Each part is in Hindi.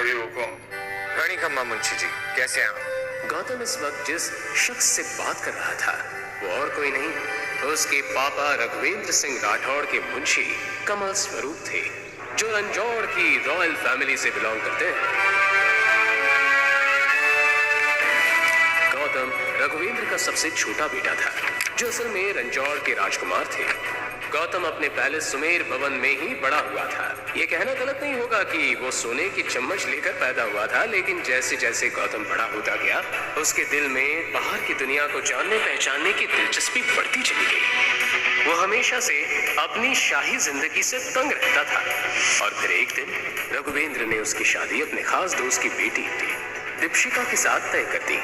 बड़ी हुकुम। रानी खम्मा मुंशी जी, कैसे हैं आप? गौतम इस वक्त जिस शख्स से बात कर रहा था वो और कोई नहीं तो उसके पापा रघुवेंद्र सिंह राठौड़ के मुंशी कमल स्वरूप थे, जो रंजौड़ की रॉयल फैमिली से बिलोंग करते हैं। गौतम रघुवेंद्र का सबसे छोटा बेटा था, जो असल में रंजौड़ के राजकुमार थे। गौतम अपने पैलेस सुमेर भवन में ही बड़ा हुआ था। ये कहना गलत नहीं होगा कि वो सोने की चम्मच लेकर पैदा हुआ था, लेकिन जैसे जैसे गौतम बड़ा होता गया उसके दिल में बाहर की दुनिया को जानने पहचानने की दिलचस्पी बढ़ती चली गई। वो हमेशा से अपनी शाही जिंदगी से तंग रहता था और फिर एक दिन रघुवेंद्र ने उसकी शादी अपने खास दोस्त की बेटी दीपशिका के साथ तय कर दी।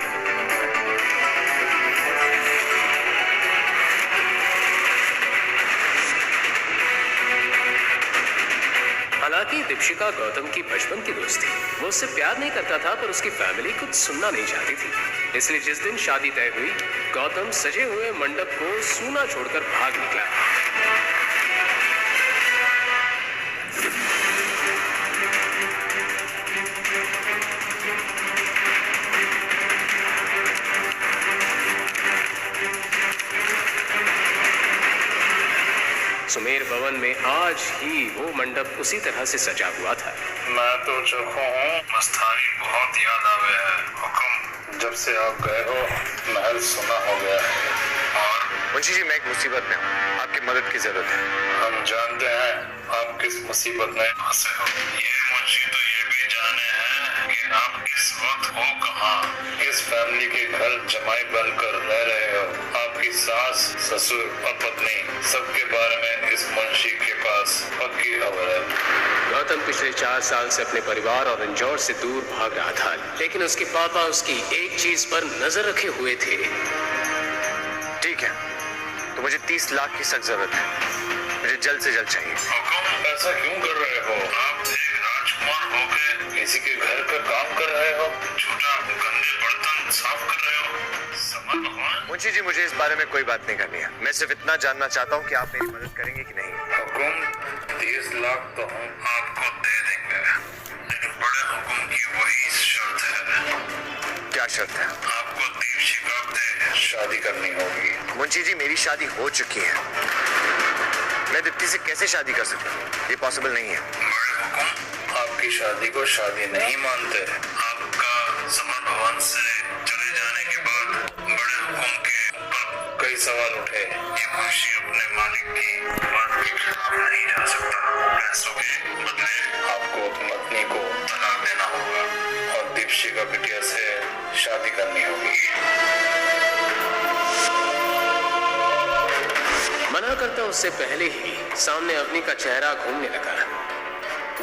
हालांकि दीपशिका गौतम की बचपन की दोस्त थी। वो उससे प्यार नहीं करता था, पर उसकी फैमिली कुछ सुनना नहीं चाहती थी। इसलिए जिस दिन शादी तय हुई, गौतम सजे हुए मंडप को सूना छोड़कर भाग निकला। सुमेर भवन में आज ही वो मंडप उसी तरह से सजा हुआ था। मैं तो चौंका हूँ, मस्तानी बहुत याद आवे है। हुकुम, जब से आप गए हो महल सुना हो गया है। और मुंशी जी, मैं एक मुसीबत में हूँ, आपकी मदद की जरूरत है। हम जानते हैं आप किस मुसीबत में फंसे हो। ये मुंशी तो ये भी जाने हैं कि आप इस वक्त हो कहाँ। इस फैमिली के घर जमाई बनकर रह रहे हो। आपकी सास, ससुर और पत्नी सबके बारे में इस मुंशी के पास पक्की खबर है। गौतम पिछले 4 साल से अपने परिवार और रंजौर से दूर भाग रहा था, लेकिन उसके पापा उसकी एक चीज पर नजर रखे हुए थे। ठीक है, तो मुझे 30 लाख की सख्त जरूरत है। मुझे जल्द से जल्द चाहिए। हुकुम, ऐसा क्यों कर रहे हो? आप एक राजकुमार होकर किसी के घर का काम कर रहे हो, झूठा गंदे बर्तन साफ कर रहे हो। समझ भगवान। मुंशी जी, मुझे इस बारे में कोई बात नहीं करनी है। मैं सिर्फ इतना जानना चाहता हूँ कि आप मेरी मदद करेंगे कि नहीं। हुकुम, 30 लाख तो हम आपको दे देंगे, लेकिन बड़े हुकुम की वही शर्त है। क्या शर्त है? आपको दीपशिका से शादी करनी होगी। मुंशी जी, मेरी शादी हो चुकी है। मैं दीप्ति से कैसे शादी कर सकता हूँ? ये पॉसिबल नहीं है। बड़े हुकुम आपकी शादी को शादी नहीं मानते। आपका समर भवन से चले जाने के बाद बड़े हुकुम के ऊपर कई सवाल उठे। ये मुंशी अपने मालिक की बात के खिलाफ नहीं जा सकता। पैसों के बदले आपको अपनी पत्नी को तलाक देना होगा और दीपशिका बिटिया से शादी करनी होगी। मना करता उससे पहले ही सामने अवनी का चेहरा घूमने लगा,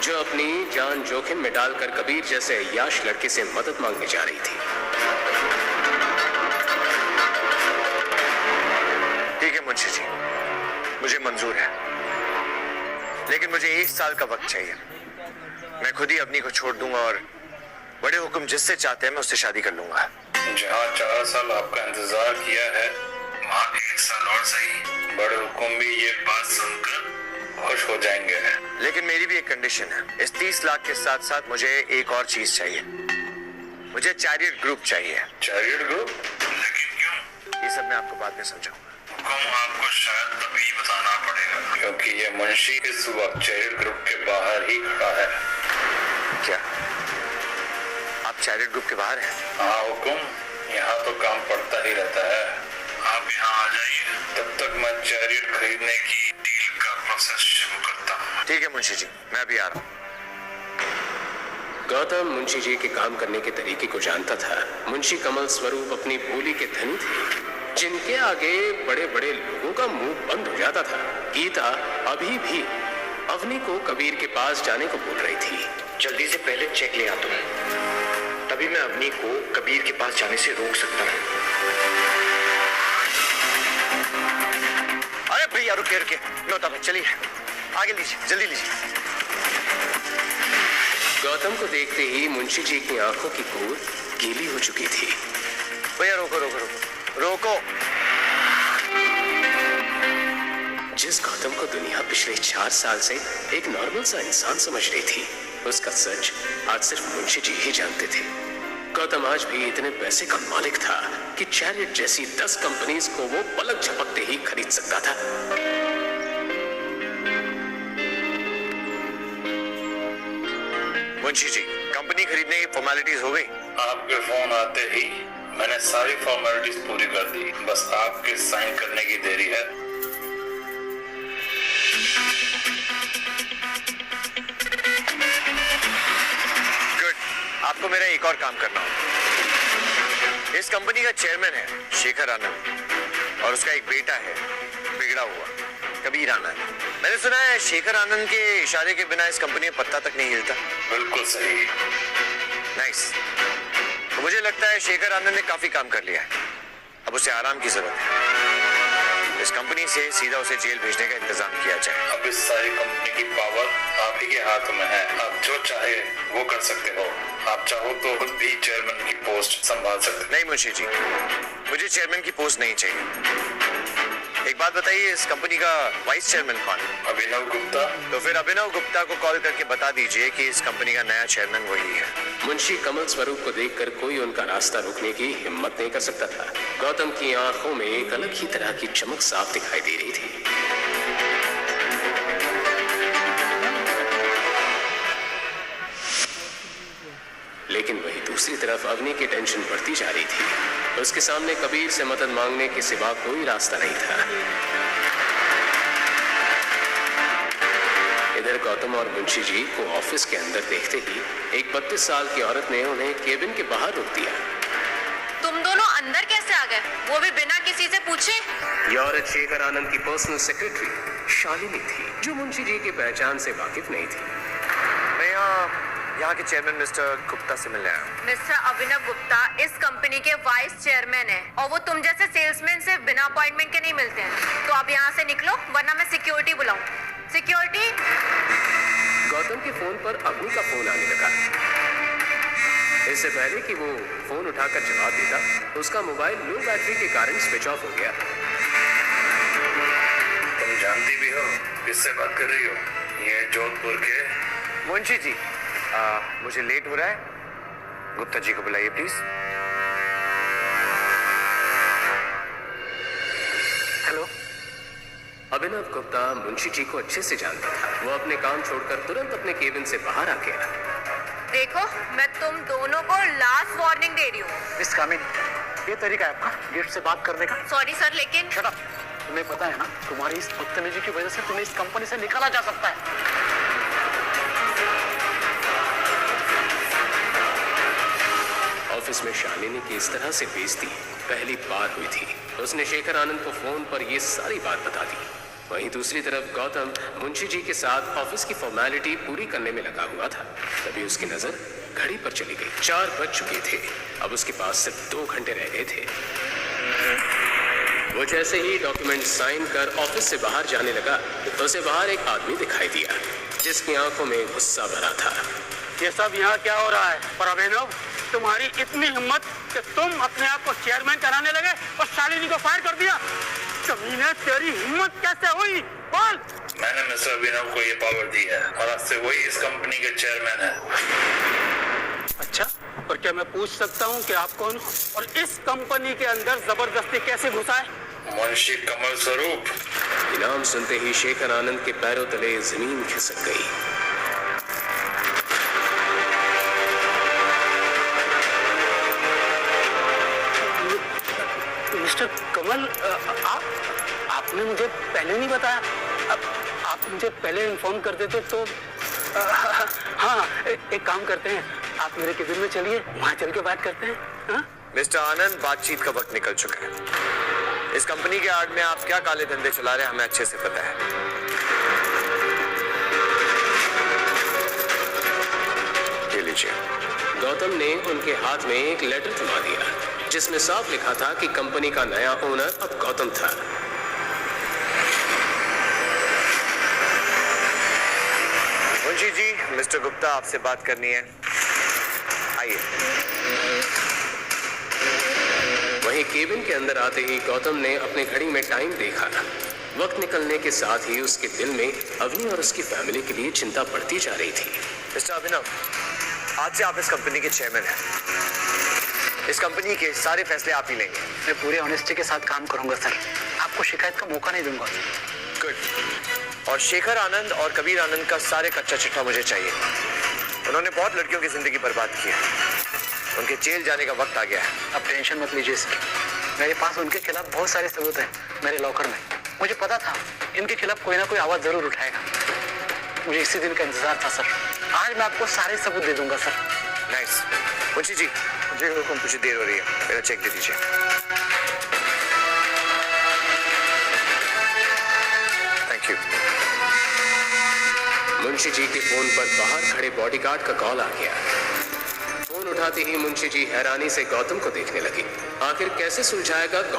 जो अपनी जान जोखिम में डालकर कबीर जैसे अय्याश लड़के से मदद मांगने जा रही थी। ठीक है मुंशी जी, मुझे मंजूर है, लेकिन मुझे 1 साल का वक्त चाहिए। मैं खुद ही अवनी को छोड़ दूंगा और बड़े हुक्म जिससे चाहते हैं मैं उससे शादी कर लूंगा। जहाँ 4 साल आपका इंतजार किया है, वहाँ 1 साल और सही। बड़े हुकुम भी ये बात सुनकर खुश हो जाएंगे। लेकिन मेरी भी एक कंडीशन है। इस 30 लाख के साथ साथ मुझे एक और चीज चाहिए। मुझे चैरियट ग्रुप चाहिए। Chariot group? लेकिन क्यों? ये सब मैं आपको बाद में समझाऊंगा। हुकुम आपको शायद तभी बताना पड़ेगा, क्योंकि ये मुंशी इस वक्त चैरियट ग्रुप के बाहर ही खड़ा है। क्या आप चैरियट ग्रुप के बाहर हैं? हाँ हुकुम, यहाँ तो काम पड़ता ही रहता है। आप यहाँ आ जाइए, तब तक मैं चैरियट खरीदने की डील का प्रोसेस शुरू करता हूँ। ठीक है मुंशी जी, मैं अभी आ रहा हूँ। गौतम मुंशी जी के काम करने के तरीके को जानता था। मुंशी कमल स्वरूप अपनी बोली के धनी थे, जिनके आगे बड़े बड़े लोगों का मुंह बंद हो जाता था। गीता अभी भी अवनी को कबीर के पास जाने को बोल रही थी। जल्दी से पहले चेक ले आता हूँ, तभी मैं अवनी को कबीर के पास जाने से रोक सकता हूँ। अरे भैया रुके रुके, मैं उतार रहा हूँ। चलिए आगे लीजिए, जल्दी लीजिए। गौतम को देखते ही मुंशी जी की आंखों की कोर गीली हो चुकी थी। भैया रोको रोको रोको रोको। जिस गौतम को दुनिया पिछले 4 साल से एक नॉर्मल सा इंसान समझ रही थी, उसका सच आज सिर्फ मुंशी जी ही जानते थे। गौतम आज भी इतने पैसे का मालिक था कि चैरियट जैसी 10 कंपनीज को वो पलक झपकते ही खरीद सकता था। मुंशी जी, कंपनी खरीदने की फॉर्मेलिटीज हो गई? आपके फोन आते ही मैंने सारी फॉर्मेलिटीज पूरी कर दी, बस आपके साइन करने की देरी है। गुड, आपको मेरा एक और काम करना होगा। इस कंपनी का चेयरमैन है शेखर आनंद और उसका एक बेटा है बिगड़ा हुआ कबीर आनंद। मैंने सुना है शेखर आनंद के इशारे के बिना इस कंपनी में पत्ता तक नहीं हिलता। बिल्कुल सही। नाइस। तो मुझे लगता है शेखर आनंद ने काफी काम कर लिया है, अब उसे आराम की जरूरत है। इस कंपनी से सीधा उसे जेल भेजने का इंतजाम किया जाए। अब इस सारी कंपनी की पावर आप ही के हाथ में है, आप जो चाहे वो कर सकते हो। आप चाहो तो खुद भी चेयरमैन की पोस्ट संभाल सकते। नहीं मुंशी जी, मुझे चेयरमैन की पोस्ट नहीं चाहिए। एक बात बताइए, इस कंपनी का वाइस चेयरमैन कौन है? अभिनव गुप्ता। तो फिर अभिनव गुप्ता को कॉल करके बता दीजिए कि इस कंपनी का नया चेयरमैन वही है। मुंशी कमल स्वरूप को देखकर कोई उनका रास्ता रोकने की हिम्मत नहीं कर सकता था। गौतम की आंखों में एक अलग ही तरह की चमक साफ दिखाई दे रही थी। लेकिन वही दूसरी तरफ अवनी की टेंशन बढ़ती जा रही थी। उसके सामने कबीर से मदद मांगने के सिवा कोई रास्ता नहीं था। इधर गौतम और मुंशी जी को ऑफिस के अंदर देखते ही एक 32 साल की औरत ने उन्हें केबिन के बाहर रोक दिया। तुम दोनों अंदर कैसे आ गए, वो भी बिना किसी से पूछे? यह औरत शेखर आनंद की पर्सनल सेक्रेटरी शालिनी थी, जो मुंशी जी की पहचान से वाकिफ नहीं थी। मैं यहाँ के चेयरमैन मिस्टर गुप्ता से मिलने आया हूँ। मिस्टर अभिनव गुप्ता इस कंपनी के वाइस चेयरमैन हैं और वो तुम जैसे सेल्समैन से बिना अपॉइंटमेंट के नहीं मिलते हैं। तो अब यहाँ से निकलो वरना मैं सिक्योरिटी बुलाऊं। सिक्योरिटी। गौतम के फोन पर अवनी का फोन आने लगा। इससे पहले कि वो फोन उठाकर जवाब देता, उसका मोबाइल लो बैटरी के कारण स्विच ऑफ हो गया। तुम जानती भी हो किससे बात कर रही हो? ये जोधपुर के मुंशी जी, मुझे लेट हो रहा है, गुप्ता जी को बुलाइए प्लीज। हेलो। अभिनव गुप्ता मुंशी जी को अच्छे से जानता था। वो अपने काम छोड़कर तुरंत अपने केबिन से बाहर आ गया। देखो, मैं तुम दोनों को लास्ट वार्निंग दे रही हूँ। मिस कामिनी, ये तरीका है आपका गेट से बात करने का? सॉरी सर, लेकिन शट अप। तुम्हें पता है ना, तुम्हारी इस बदतमीजी की वजह से तुम्हें इस कंपनी से निकाला जा सकता है। ऑफिस में शालिनी की इस तरह से बेइज्जती पहली बार हुई थी। उसने शेखर आनंद को फोन पर ये सारी बात बता दी। वहीं दूसरी तरफ गौतम मुंशी जी के साथ ऑफिस की फॉर्मेलिटी पूरी करने में लगा हुआ था। तभी उसकी नजर घड़ी पर चली गई। 4 बज चुके थे। अब उसके पास सिर्फ 2 घंटे रह गए थे। वो जैसे ही डॉक्यूमेंट साइन कर ऑफिस से बाहर जाने लगा तो उसे बाहर एक आदमी दिखाई दिया, जिसकी आंखों में गुस्सा भरा था। ये सब यहाँ क्या हो रहा है? पर अभिनव, तुम्हारी इतनी हिम्मत कि तुम अपने आप को चेयरमैन कराने लगे और शालिनी को फायर कर दिया। कमीने, तेरी हिम्मत कैसे हुई? बोल। मैंने मिस्टर अभिनव को ये पावर दी है और आज से वही इस कंपनी के चेयरमैन है। अच्छा, और क्या मैं पूछ सकता हूँ कि आप कौन हो और इस कंपनी के अंदर जबरदस्ती कैसे घुसा है? मुंशी कमल स्वरूप। इनाम सुनते ही शेखर आनंद के पैरों तले जमीन खिसक गई। मिस्टर कमल, आपने मुझे पहले नहीं बताया। आप मुझे पहले इन्फॉर्म कर देते तो हाँ, एक काम करते हैं, आप मेरे केबिन में चलिए, वहाँ चल के बात करते हैं। हाँ? मिस्टर आनंद, बातचीत का वक्त निकल चुका है। इस कंपनी के आड़ में आप क्या काले धंधे चला रहे हैं हमें अच्छे से पता है। ये लीजिए। गौतम ने उनके हाथ में एक लेटर थमा दिया, जिसमें साफ लिखा था कि कंपनी का नया ओनर अब गौतम था। मुंशी जी, मिस्टर गुप्ता आपसे बात करनी है, आइए। वहीं केबिन के अंदर आते ही गौतम ने अपनी घड़ी में टाइम देखा। वक्त निकलने के साथ ही उसके दिल में अवनी और उसकी फैमिली के लिए चिंता बढ़ती जा रही थी। मिस्टर अभिनव, आज से आप इस कंपनी के चेयरमैन हैं। इस कंपनी के सारे फैसले आप ही लेंगे। मैं पूरी ऑनेस्टी के साथ काम करूंगा सर, आपको शिकायत का मौका नहीं दूंगा। गुड। और शेखर आनंद और कबीर आनंद का सारे कच्चा चिट्ठा मुझे चाहिए। उन्होंने बहुत लड़कियों की जिंदगी बर्बाद की है। उनके जेल जाने का वक्त आ गया है। आप टेंशन मत लीजिए सर, मेरे पास उनके खिलाफ बहुत सारे सबूत हैं मेरे लॉकर में। मुझे पता था इनके खिलाफ कोई ना कोई आवाज जरूर उठाएगा। मुझे इसी दिन का इंतजार था सर। आज मैं आपको सारे सबूत दे दूंगा सर। नाइस। मुंशी जी, मुझे देर हो रही है, मेरा चेक दे दीजिए। Thank you. मुंशी जी के फोन पर बाहर खड़े बॉडीगार्ड का कॉल आ गया। फोन उठाते ही मुंशी जी हैरानी से गौतम को देखने लगे। आखिर कैसे सुलझाएगा गौतम